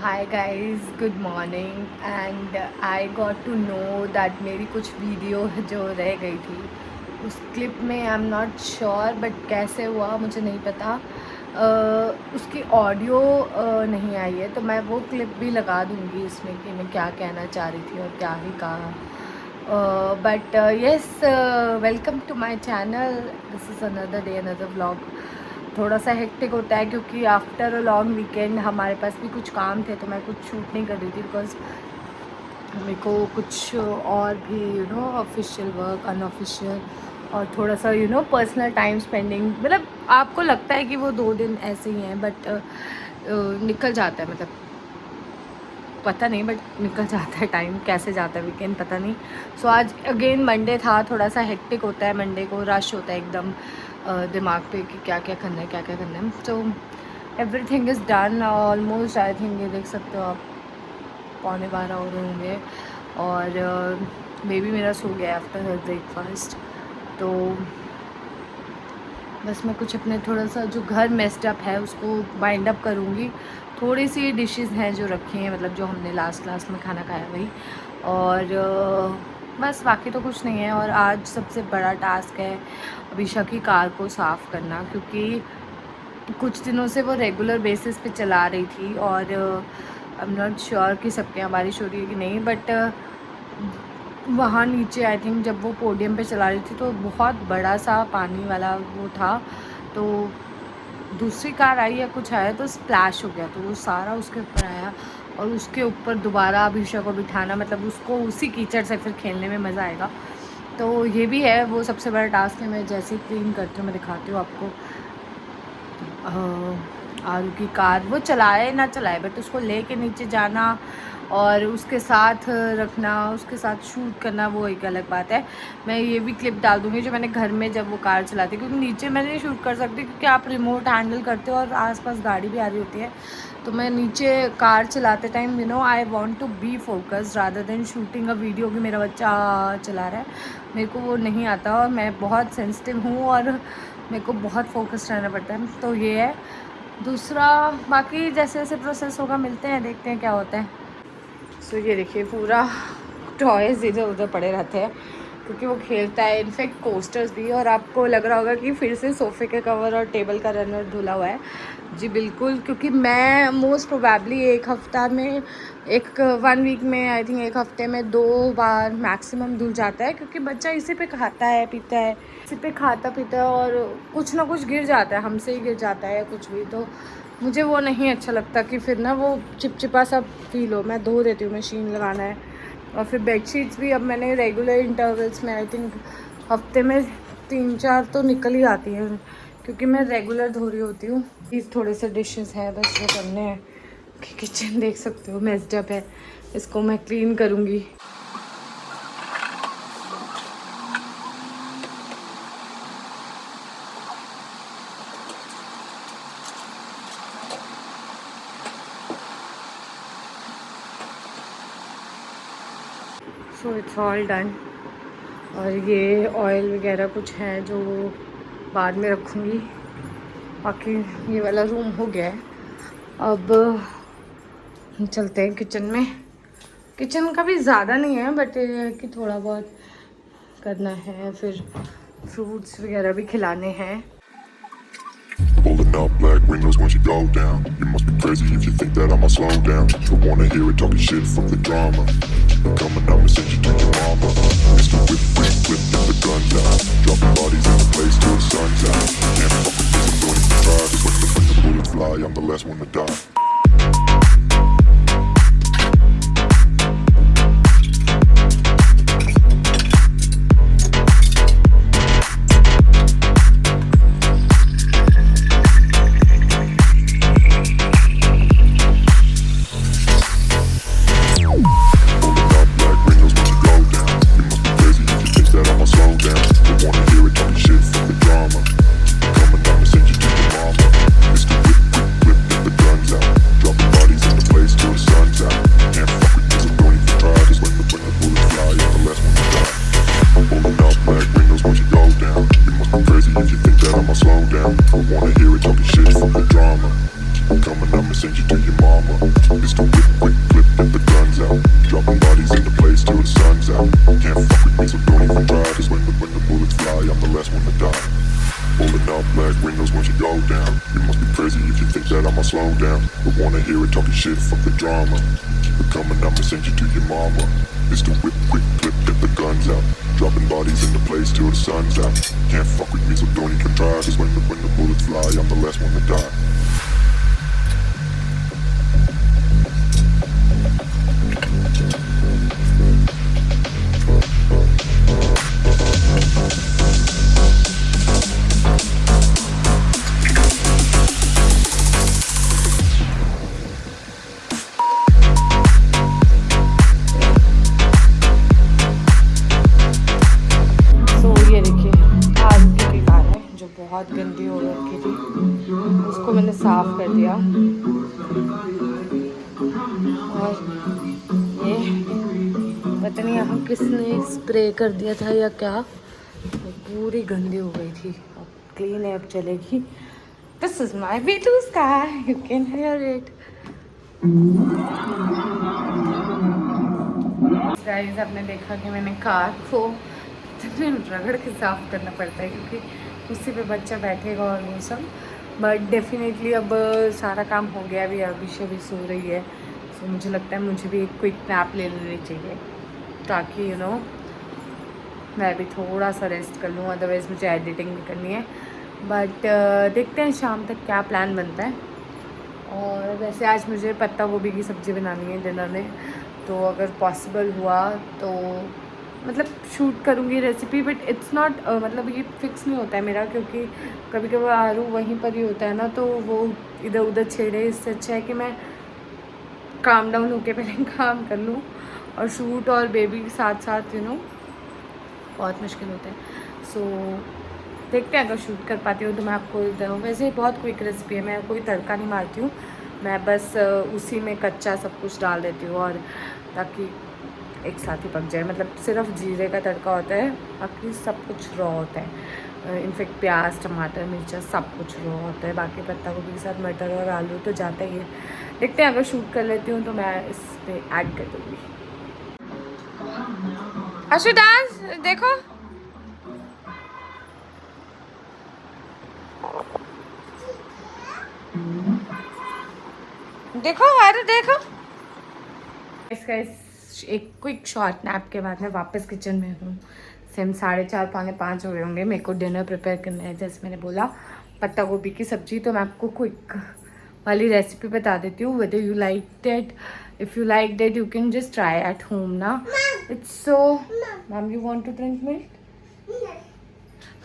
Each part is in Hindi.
Hi guys, good morning and I got to know that मेरी कुछ वीडियो जो रह गई थी उस क्लिप में I am not sure but कैसे हुआ मुझे नहीं पता। उसकी ऑडियो नहीं आई है, तो मैं वो क्लिप भी लगा दूँगी इसमें कि मैं क्या कहना चाह रही थी और क्या ही कहा। But yes, welcome to my channel. This is another day another vlog. थोड़ा सा हेक्टिक होता है क्योंकि आफ्टर अ लॉन्ग वीकेंड हमारे पास भी कुछ काम थे, तो मैं कुछ शूट नहीं कर रही थी बिकॉज मेरे को कुछ और भी ऑफिशियल वर्क, अनऑफिशियल और थोड़ा सा पर्सनल टाइम स्पेंडिंग, मतलब आपको लगता है कि वो 2 दिन ऐसे ही हैं बट निकल जाता है, मतलब पता नहीं बट निकल जाता है टाइम, कैसे जाता है वीकेंड पता नहीं। सो आज अगेन मंडे था, थोड़ा सा हेक्टिक होता है मंडे को, रश होता है एकदम दिमाग पे कि क्या क्या करना है क्या क्या करना है। So everything is done almost. I think ये देख सकते हो आप, 11:15 हो रहे होंगे और बेबी मेरा सो गया आफ्टर हर ब्रेकफास्ट। तो बस मैं कुछ अपने थोड़ा सा जो घर मेस्ड अप है उसको बाइंड अप करूँगी। थोड़ी सी डिशेस हैं जो रखी हैं, मतलब जो हमने लास्ट में खाना खाया वही, और बस बाकी तो कुछ नहीं है। और आज सबसे बड़ा टास्क है अभिषा की कार को साफ़ करना, क्योंकि कुछ दिनों से वो रेगुलर बेसिस पे चला रही थी और आई एम नॉट श्योर कि सबके यहाँ बारिश हो रही है कि नहीं, बट वहाँ नीचे आई थिंक जब वो पोडियम पे चला रही थी तो बहुत बड़ा सा पानी वाला वो था, तो दूसरी कार आई या कुछ आया तो स्प्लैश हो गया, तो वो सारा उसके ऊपर आया और उसके ऊपर दोबारा अभिषेक को बिठाना, मतलब उसको उसी कीचड़ से फिर खेलने में मज़ा आएगा। तो ये भी है, वो सबसे बड़ा टास्क है। मैं जैसे ही क्लीन करती हूँ मैं दिखाती हूँ आपको। आरू की कार वो चलाए ना चलाए बट उसको लेके नीचे जाना और उसके साथ रखना, उसके साथ शूट करना, वो एक अलग बात है। मैं ये भी क्लिप डाल दूँगी जो मैंने घर में जब वो कार चलाती, क्योंकि नीचे मैं नहीं शूट कर सकती क्योंकि आप रिमोट हैंडल करते हो और आसपास गाड़ी भी आ रही होती है। तो मैं नीचे कार चलाते time I want to be focused rather than shooting a video कि मेरा बच्चा चला रहा है। मेरे को वो नहीं आता और मैं बहुत सेंसिटिव हूँ और मेरे को बहुत फोकस्ड रहना पड़ता है। तो ये है दूसरा, बाकी जैसे जैसे प्रोसेस होगा मिलते हैं, देखते हैं क्या होता है। सो ये देखिए पूरा टॉयज़ इधर उधर पड़े रहते हैं क्योंकि वो खेलता है, इनफैक्ट कोस्टर्स भी। और आपको लग रहा होगा कि फिर से सोफ़े के कवर और टेबल का रनर धुला हुआ है। जी बिल्कुल, क्योंकि मैं मोस्ट प्रोबेबली एक हफ़्ता में, एक 1 वीक में, आई थिंक एक हफ़्ते में 2 बार मैक्सिमम धुल जाता है, क्योंकि बच्चा इसी पे खाता है पीता है, इसी पे खाता पीता है और कुछ ना कुछ गिर जाता है, हमसे ही गिर जाता है कुछ भी। तो मुझे वो नहीं अच्छा लगता कि फिर ना वो चिपचिपा सा फील हो। मैं धो देती हूँ, मशीन लगाना है। और फिर बेडशीट्स भी अब मैंने रेगुलर इंटरवल्स में, आई थिंक हफ्ते में 3-4 तो निकल ही आती हैं क्योंकि मैं रेगुलर धो रही होती हूँ। प्लीज़ थोड़े से डिशेस हैं बस जो करने हैं। किचन देख सकते हो मेस्ड अप है, इसको मैं क्लीन करूँगी। So it's all done. और ये ऑयल वगैरह कुछ है जो बाद में रखूँगी। बाकी ये वाला रूम हो गया है। अब चलते हैं किचन में। किचन का भी ज़्यादा नहीं है बट ये है कि थोड़ा बहुत करना है, फिर फ्रूट्स वगैरह भी खिलाने हैं। Pulling up black windows once you go down. You must be crazy if you think that I'ma slow down. Don't wanna hear it talking shit from the drama. Coming up and send you to your mama. Mr. Whip, whip, whip, get the gun down. Dropping bodies in the place till the sun's out. Can't fuck with this, I'm going to try. Cause when the bullets fly, I'm the last one to die. Mr. Whip, whip, whip, get the guns out. talking shit, fuck the drama. Keep it coming, I'ma send you to your mama. Mr. Whip, quick clip, get the guns out. Dropping bodies in the place till the sun's out. Can't fuck with me, so don't even try. Cause when the bullets fly, I'm the last one to die. बहुत गंदी हो रखी थी, उसको मैंने साफ कर दिया। और ये पता नहीं यहाँ किसने स्प्रे कर दिया था या क्या, वो पूरी गंदी हो गई थी। अब क्लीन है, अब चलेगी। This is my way to sky, you can hear it. Guys, आपने देखा कि मैंने कार को रगड़ के साफ करना पड़ता है क्योंकि उसी पे बच्चा बैठेगा और वो सब। बट डेफिनेटली अब सारा काम हो गया, अभी अभी भी सो रही है। सो मुझे लगता है मुझे भी एक क्विक नैप ले लेनी चाहिए ताकि यू नो मैं भी थोड़ा सा रेस्ट कर लूँ, अदरवाइज़ मुझे एडिटिंग भी करनी है। बट देखते हैं शाम तक क्या प्लान बनता है। और वैसे आज मुझे पत्ता गोभी की सब्ज़ी बनानी है डिनर में, तो अगर पॉसिबल हुआ तो मतलब शूट करूँगी रेसिपी। बट इट्स नॉट मतलब ये फिक्स नहीं होता है मेरा, क्योंकि कभी कभी आलू वहीं पर ही होता है ना, तो वो इधर उधर छेड़े। इससे अच्छा है कि मैं काम डाउन होके पहले काम कर लूँ, और शूट और बेबी के साथ साथ यू नो बहुत मुश्किल होता है। सो देखते हैं, अगर शूट कर पाती हूँ तो मैं आपको दूँ। वैसे बहुत क्विक रेसिपी है, मैं कोई तड़का नहीं मारती हूँ, मैं बस उसी में कच्चा सब कुछ डाल देती हूँ, और ताकि एक साथ ही पक जाए। मतलब सिर्फ जीरे का तड़का होता है, बाकी सब कुछ रॉ होता है। इनफेक्ट प्याज, टमाटर, मिर्चा सब कुछ रॉ होता है। बाकी पत्ता गोभी के साथ मटर और आलू तो जाता ही है। देखते हैं, अगर शूट कर लेती हूँ तो मैं इस पर ऐड कर दूँगी। अशु डांस देखो, देखो, अरे देखो। एक क्विक शॉर्ट नैप के बाद मैं वापस किचन में हूँ। सेम 4:30 पौने 5 हो गए होंगे। मेरे को डिनर प्रिपेयर करना है, जैसे मैंने बोला पत्ता गोभी की सब्ज़ी। तो मैं आपको क्विक वाली रेसिपी बता देती हूँ। Whether you like that, if you like that you can just try at home ना। It's so ma'am, you want to drink milk?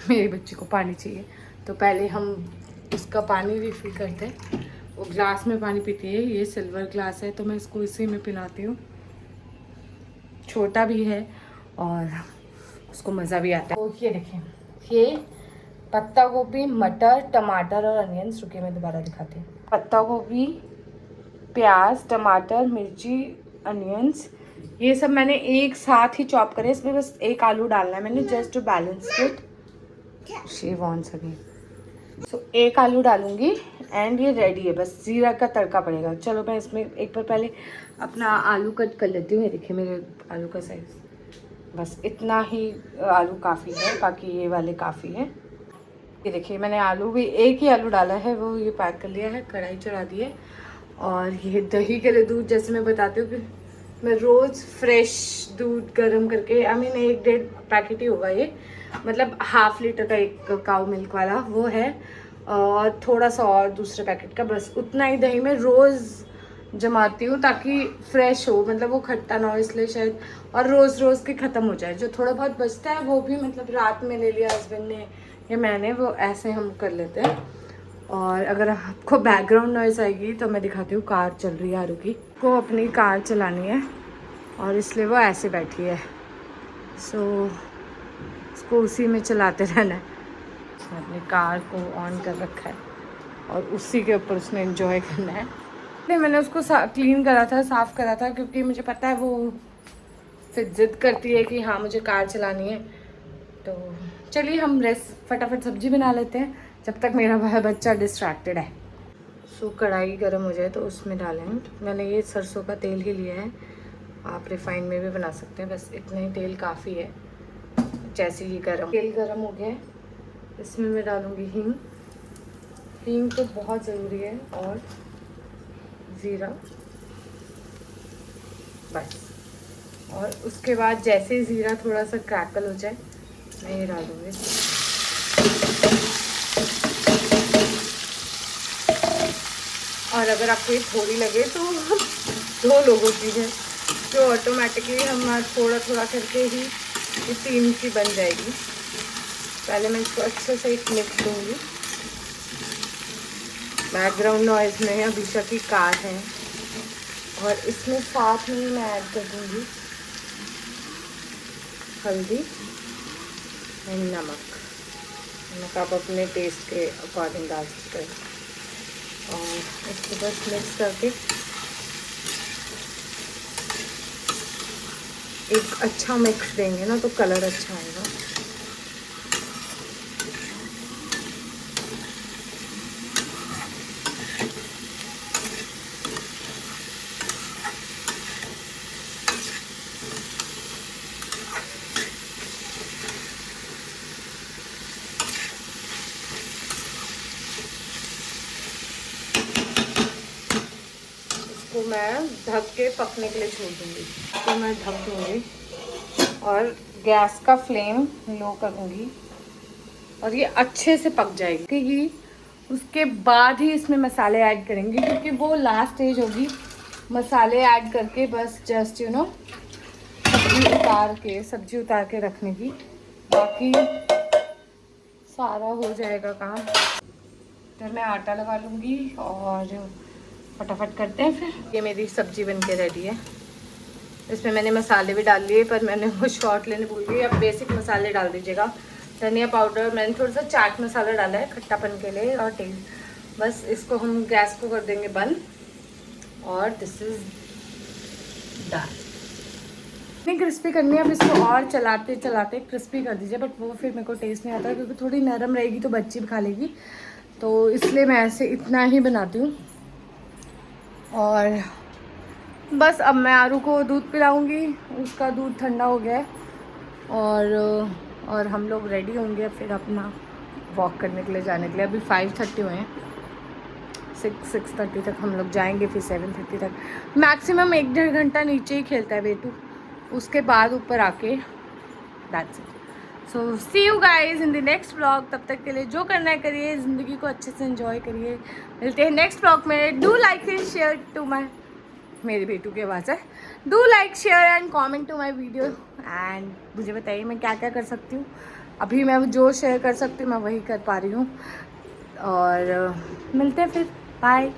मेरे बच्चे को पानी चाहिए, तो पहले हम उसका पानी रिफिल करते हैं। वो ग्लास में पानी पीती है, ये सिल्वर ग्लास है तो मैं इसको इसी में पिलाती हूँ। छोटा भी है और उसको मज़ा भी आता है। तो ये देखिए, ये पत्ता गोभी, मटर, टमाटर और अनियंस। रुकिए मैं दोबारा दिखाती हूँ। पत्ता गोभी, प्याज, टमाटर, मिर्ची, अनियंस, ये सब मैंने एक साथ ही चॉप करे। इसमें बस एक आलू डालना है मैंने, just to balance it. She wants again. So एक आलू डालूंगी एंड ये रेडी है। बस जीरा का तड़का पड़ेगा। चलो मैं इसमें एक बार पहले अपना आलू कट कर लेती हूँ। ये देखिए मेरे आलू का साइज़, बस इतना ही आलू काफ़ी है, बाकी ये वाले काफ़ी है। ये देखिए मैंने आलू भी एक ही आलू डाला है, वो ये पैक कर लिया है, कढ़ाई चढ़ा दी है। और ये दही के लिए दूध, जैसे मैं बताती हूँ कि मैं रोज़ फ्रेश दूध गर्म करके, आई मीन 1-1.5 पैकेट ही होगा ये, मतलब ½ लीटर का एक काऊ मिल्क वाला वो है, और थोड़ा सा और दूसरे पैकेट का, बस उतना ही दही में रोज़ जमाती हूँ ताकि फ्रेश हो, मतलब वो खट्टा ना हो, इसलिए शायद। और रोज़ रोज़ के ख़त्म हो जाए। जो थोड़ा बहुत बचता है वो भी मतलब रात में ले लिया हस्बैंड ने या मैंने, वो ऐसे हम कर लेते हैं। और अगर आपको बैकग्राउंड नॉइज़ आएगी तो मैं दिखाती हूँ, कार चल रही है आरू की, को अपनी कार चलानी है और इसलिए वो ऐसे बैठी है। सो उसको उसी में चलाते रहना है। उसने अपनी कार को ऑन कर रखा है और उसी के ऊपर उसने एंजॉय करना है। नहीं, मैंने उसको क्लीन करा था, साफ़ करा था, क्योंकि मुझे पता है वो फिर जिद करती है कि हाँ मुझे कार चलानी है। तो चलिए हम फटाफट सब्जी बना लेते हैं जब तक मेरा बच्चा डिस्ट्रैक्टेड है। सो कढ़ाई गर्म हो जाए तो उसमें डालें। मैंने ये सरसों का तेल ही लिया है, आप रिफाइन में भी बना सकते हैं, बस इतना ही तेल काफ़ी है। जैसे ही तेल गर्म हो गया, इसमें मैं डालूँगी हींग। हींग तो बहुत ज़रूरी है। और ज़ीरा, बस। और उसके बाद जैसे ही ज़ीरा थोड़ा सा क्रैकल हो जाए मैं ये डाल दूँगी। और अगर आपको ये थोड़ी लगे तो 2 लोगों की है, जो ऑटोमेटिकली हम थोड़ा थोड़ा करके ही ये 3 की बन जाएगी। पहले मैं इसको अच्छे से एक मिक्स दूँगी। बैकग्राउंड नॉइज़ में अभिषा की कार है और इसमें साथ में मैं ऐड कर दूँगी हल्दी एंड नमक आप अपने टेस्ट के अकॉर्डिंग डाल सकते हैं। और इसको बस मिक्स करके एक अच्छा मिक्स देंगे ना तो कलर अच्छा आएगा। इसको मैं ढक के पकने के लिए छोड़ दूँगी। तो मैं ढक दूँगी और गैस का फ्लेम लो करूँगी और ये अच्छे से पक जाएगी। कि उसके बाद ही इसमें मसाले ऐड करेंगे, क्योंकि वो लास्ट स्टेज होगी मसाले ऐड करके बस जस्ट सब्जी उतार के रखने की। बाकी सारा हो जाएगा काम। तो मैं आटा लगा लूँगी और फटाफट करते हैं फिर। ये मेरी सब्जी बन के रेडी है। इसमें मैंने मसाले भी डाल लिए, पर मैंने वो शॉर्ट लेने भूल गई। अब बेसिक मसाले डाल दीजिएगा। धनिया पाउडर, मैंने थोड़ा सा चाट मसाला डाला है खट्टापन के लिए और टेस्ट। बस इसको हम गैस को कर देंगे बंद और दिस इज़ डन। नहीं क्रिस्पी करनी है, अब इसको और चलाते चलाते क्रिस्पी कर दीजिए, बट वो फिर मेरे को टेस्ट नहीं आता क्योंकि थोड़ी नरम रहेगी तो बच्ची भी खा लेगी, तो इसलिए मैं ऐसे इतना ही बनाती हूँ। और बस अब मैं आरू को दूध पिलाऊंगी, उसका दूध ठंडा हो गया है और हम लोग रेडी होंगे फिर अपना वॉक करने के लिए जाने के लिए। अभी 5:30 हुए हैं, 6:30 तक हम लोग जाएंगे, फिर 7:30 तक मैक्सिमम 1-1.5 घंटा नीचे ही खेलता है बेटू, उसके बाद ऊपर आके that's it. So see you guys in the next vlog. तब तक के लिए जो करना है करिए, ज़िंदगी को अच्छे से एंजॉय करिए। मिलते हैं नेक्स्ट व्लॉग में। Do like and share to my, मेरे बेटू की आवाज़ है, do like share and comment to my video and मुझे बताइए मैं क्या क्या कर सकती हूँ। अभी मैं जो शेयर कर सकती हूँ मैं वही कर पा रही हूँ। और मिलते हैं फिर, बाय।